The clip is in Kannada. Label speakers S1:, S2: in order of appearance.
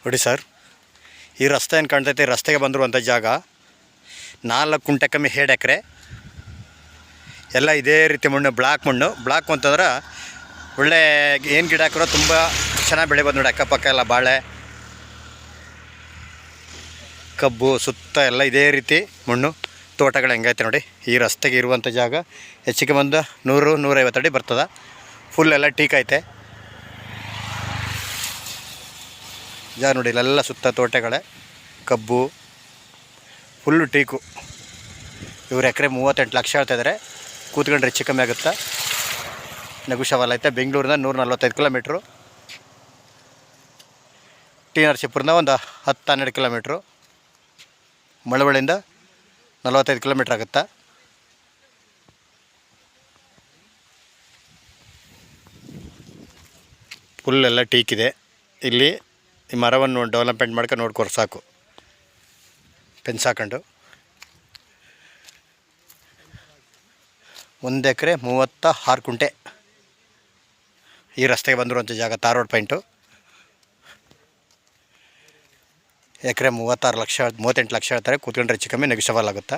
S1: ನೋಡಿ ಸರ್, ಈ ರಸ್ತೆ ಏನು ಕಾಣ್ತೈತೆ, ರಸ್ತೆಗೆ ಬಂದಿರುವಂಥ ಜಾಗ 4 ಕುಂಟೆ ಕಮ್ಮಿ 7 ಎಕರೆ. ಎಲ್ಲ ಇದೇ ರೀತಿ ಮಣ್ಣು, ಬ್ಲಾಕ್ ಮಣ್ಣು. ಬ್ಲಾಕ್ ಅಂತಂದ್ರೆ ಒಳ್ಳೆ ಏನು ಗಿಡ ಹಾಕಿರೋ ತುಂಬ ಚೆನ್ನಾಗಿ ಬೆಳಿಬೋದು ನೋಡಿ. ಅಕ್ಕಪಕ್ಕ ಎಲ್ಲ ಬಾಳೆ, ಕಬ್ಬು ಸುತ್ತ ಎಲ್ಲ ಇದೇ ರೀತಿ ಮಣ್ಣು. ತೋಟಗಳು ಹೆಂಗೈತೆ ನೋಡಿ. ಈ ರಸ್ತೆಗೆ ಇರುವಂಥ ಜಾಗ ಹೆಚ್ಚಿಗೆ ಬಂದು 100-150 ಅಡಿ ಬರ್ತದೆ. ಫುಲ್ ಎಲ್ಲ ಟೀಕ್ ಐತೆ ಜಾಗ ನೋಡಿ. ಇಲ್ಲೆಲ್ಲ ಸುತ್ತ ತೋಟಗಳೇ, ಕಬ್ಬು, ಫುಲ್ಲು ಟೀಕು. ಇವ್ರು ಎಕರೆ 38 ಲಕ್ಷ ಹೇಳ್ತಾಯಿದ್ದಾರೆ. ಕೂತ್ಕೊಂಡ್ರೆ ಹೆಚ್ಚು ಕಮ್ಮಿ ಆಗುತ್ತಾ, ನೆಗೋಷಿಯಬಲ್ ಐತೆ. ಬೆಂಗಳೂರಿಂದ 145 ಕಿಲೋಮೀಟ್ರು, ಟಿ ನರಸೀಪುರದಿಂದ ಒಂದು 10-12 ಕಿಲೋಮೀಟ್ರು, ಮಳವಳ್ಳಿಯಿಂದ 45 ಕಿಲೋಮೀಟ್ರ್ ಆಗುತ್ತಾ. ಫುಲ್ ಎಲ್ಲ ಟೀಕ್ ಇದೆ. ಇಲ್ಲಿ ಈ ಮರವನ್ನು ಡೆವಲಪ್ಮೆಂಟ್ ಮಾಡ್ಕೊಂಡು ನೋಡ್ಕೊರು ಸಾಕು, ಫೆನ್ಸ್ ಹಾಕೊಂಡು. 1 ಎಕರೆ 36 ಕುಂಟೆ ಈ ರಸ್ತೆಗೆ ಬಂದಿರುವಂಥ ಜಾಗ. Tar road point. ಎಕರೆ 38 ಲಕ್ಷ ಹೇಳ್ತಾರೆ. ಕೂತ್ಕೊಂಡ್ರೆ ಹೆಚ್ಚು ಕಮ್ಮಿ ನೆಗೋಷಿಯಬಲ್ ಆಗುತ್ತಾ.